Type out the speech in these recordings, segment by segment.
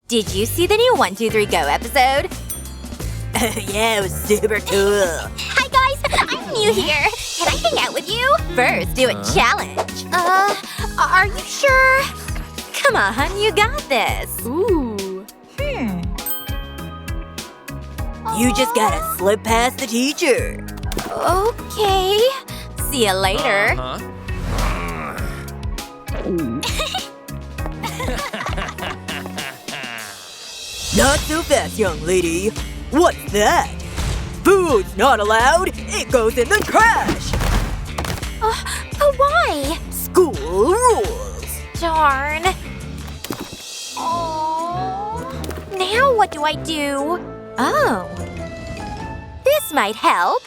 Did you see the new 1, 2, 3 Go episode? Yeah, it was super cool. Hi guys, I'm new here. Can I hang out with you? First, do a challenge. Are you sure? Come on, you got this. Ooh. You just gotta slip past the teacher. Okay. See you later. Not so fast, young lady. What's that? Food's not allowed. It goes in the trash. But why? School rules. Darn. Now what do I do? Oh. This might help.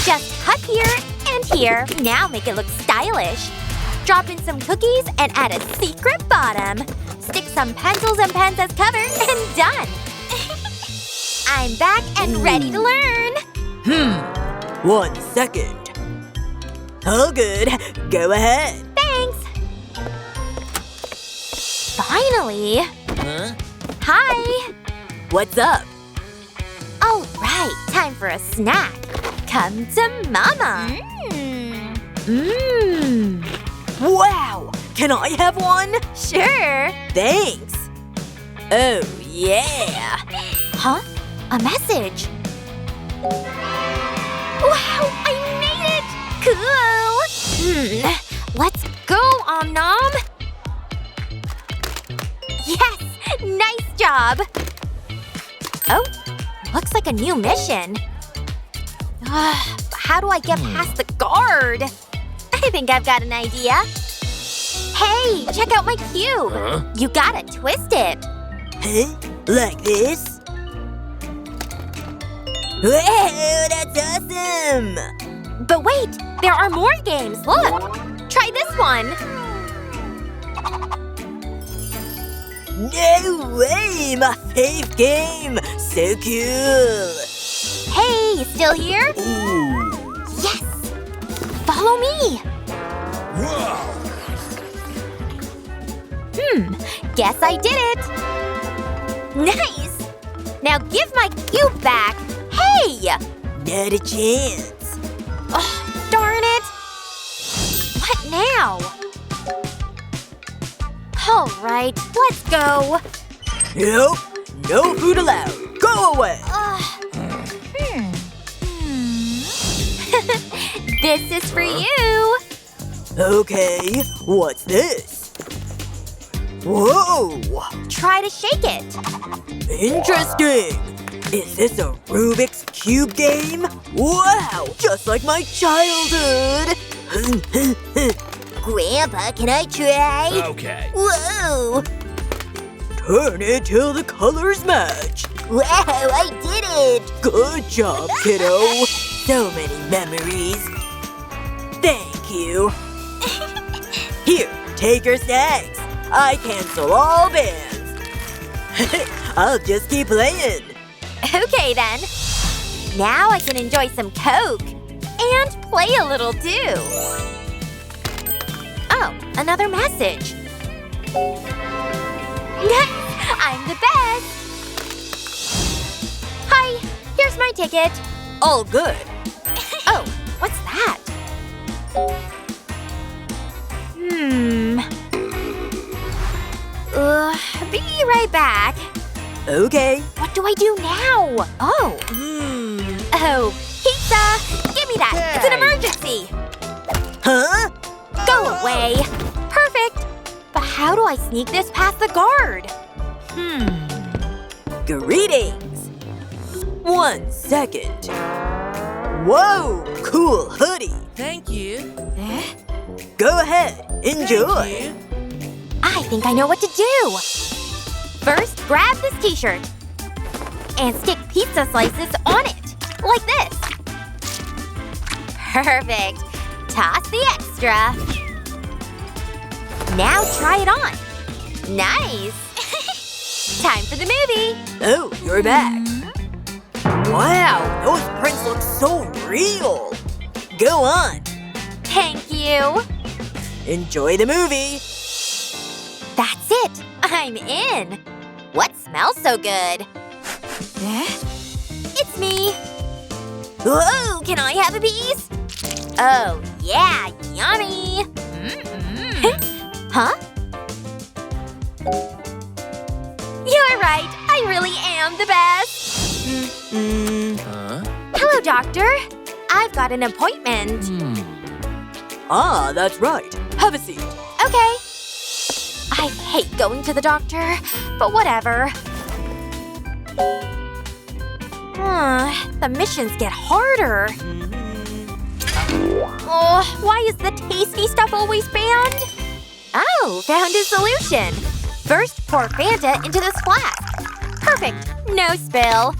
Just cut here and here. Now make it look stylish. Drop in some cookies and add a secret bottom. Stick some pencils and pens as cover and done. I'm back and ready to learn. 1 second. All good. Go ahead. Thanks. Finally. Hi. What's up? All right, time for a snack. Come to Mama. Wow! Can I have one? Sure. Thanks. Oh, yeah. Huh? A message. Wow, I made it! Cool! Let's go, Om-Nom! Yes! Nice job! Oh, looks like a new mission. How do I get past the guard? I think I've got an idea. Hey, check out my cube! You gotta twist it. Huh? Like this? Wow, that's awesome! But wait, there are more games, look! Try this one! No way! My fave game! So cool! Hey, you still here? Ooh. Yes! Follow me! Guess I did it! Nice! Now give my cube back! Hey! Not a chance. Ugh, darn it! What now? Alright, let's go. Nope. No food allowed. Go away! This is for you! Okay, what's this? Whoa! Try to shake it. Interesting! Is this a Rubik's Cube game? Wow! Just like my childhood! Grandpa, can I try? Okay. Whoa! Turn it till the colors match! Wow, I did it! Good job, kiddo! So many memories. Thank you. Here, take your snacks. I cancel all bans. I'll just keep playing. Okay then. Now I can enjoy some Coke. And play a little too. Oh, another message. Nice! I'm the best! Hi, here's my ticket. All good. Oh, what's that? Be right back. Okay. What do I do now? Oh. Oh, pizza! Give me that! It's an emergency! Huh? Go away! Perfect! But how do I sneak this past the guard? Greetings. 1 second. Whoa! Cool hoodie. Thank you. Go ahead. Enjoy. I think I know what to do! First, grab this t-shirt. And stick pizza slices on it. Like this. Perfect. Toss the extra. Now try it on. Nice! Time for the movie! Oh, you're back. Wow, those prints look so real. Go on. Thank you! Enjoy the movie. That's it! I'm in! What smells so good? It's me! Whoa! Can I have a piece? Oh, yeah! Yummy! Huh? You're right! I really am the best! Hello, doctor! I've got an appointment. Ah, that's right. Have a seat. Okay. I hate going to the doctor, but whatever. The missions get harder. Oh, why is the tasty stuff always banned? Oh, found a solution. First, pour Fanta into this flask. Perfect. No spill.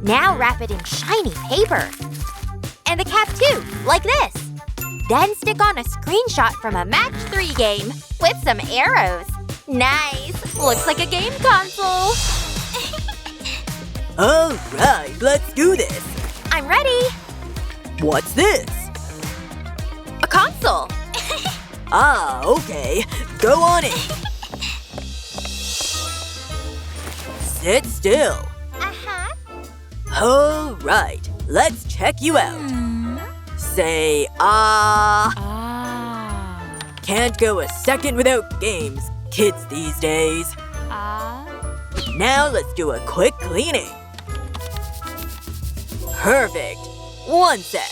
Now wrap it in shiny paper. And the cap too, like this. Then stick on a screenshot from a match 3 game with some arrows. Nice! Looks like a game console. Alright, let's do this. I'm ready. What's this? A console. Ah, okay. Go on in. Sit still. Uh-huh. Alright, let's check you out. Say, Can't go a second without games, kids these days. Now let's do a quick cleaning. Perfect. 1 sec.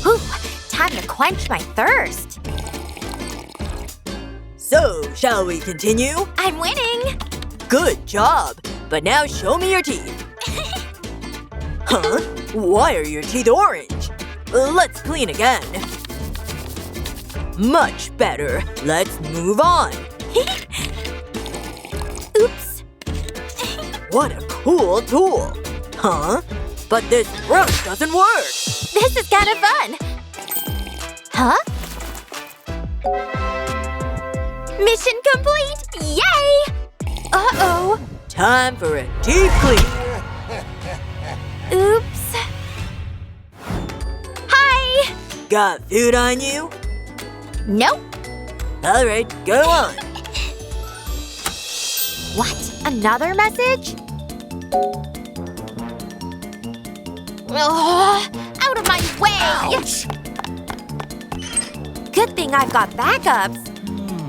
Whew, time to quench my thirst. So, shall we continue? I'm winning. Good job. But now show me your teeth. Huh? Why are your teeth orange? Let's clean again. Much better. Let's move on. Oops. What a cool tool. Huh? But this brush doesn't work. This is kind of fun. Huh? Mission complete! Yay! Uh-oh. Time for a deep clean. Oops. Hi! Got food on you? Nope. Alright, go on. What? Another message? Ugh, out of my way! Ouch. Good thing I've got backups.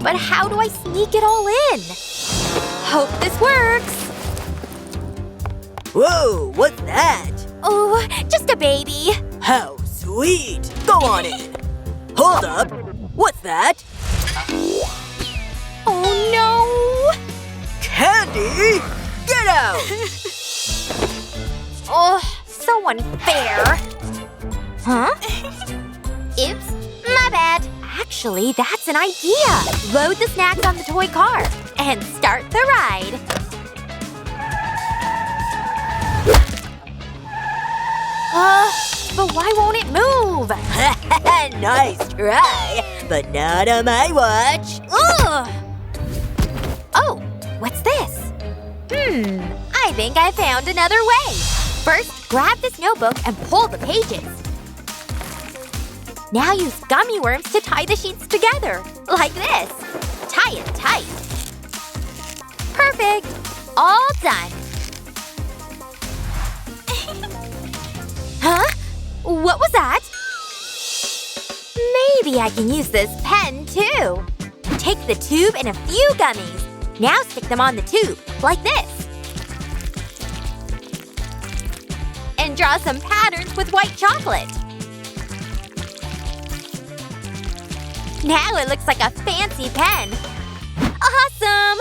But how do I sneak it all in? Hope this works. Whoa, what's that? Oh, just a baby. How sweet. Go on in. Hold up. What's that? Oh no! Candy? Get out! Oh, so unfair. Huh? Oops, my bad. Actually, that's an idea. Load the snacks on the toy car and start the ride. But why won't it move? Nice try, but not on my watch. Ugh! Oh, what's this? I think I found another way. First, grab this notebook and pull the pages. Now use gummy worms to tie the sheets together, like this. Tie it tight. Perfect. All done. Huh? What was that? Maybe I can use this pen, too. Take the tube and a few gummies. Now stick them on the tube, like this. And draw some patterns with white chocolate. Now it looks like a fancy pen. Awesome!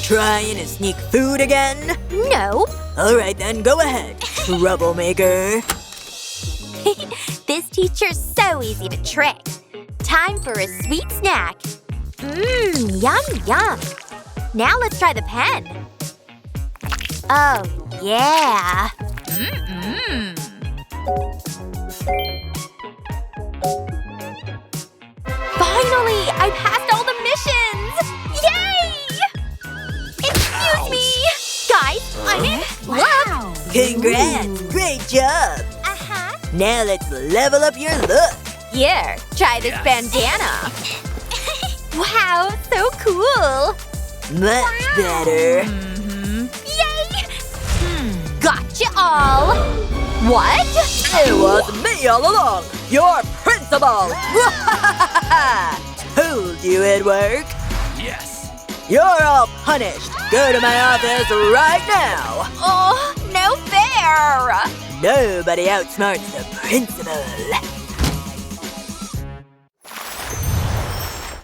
Trying to sneak food again? No. Alright then, go ahead, troublemaker. This teacher's so easy to trick. Time for a sweet snack. Yum yum. Now let's try the pen. Oh, yeah. Finally! I passed all the missions! Yay! Excuse me! Guys, I'm in. Look! Congrats! Great job! Now let's level up your look. Here, try this bandana. Wow, so cool! Much better. Yay! Gotcha all! What? It was me all along! Your principal! Told you it'd work! Yes. You're all punished! Go to my office right now! Oh, no fair! Nobody outsmarts the principal.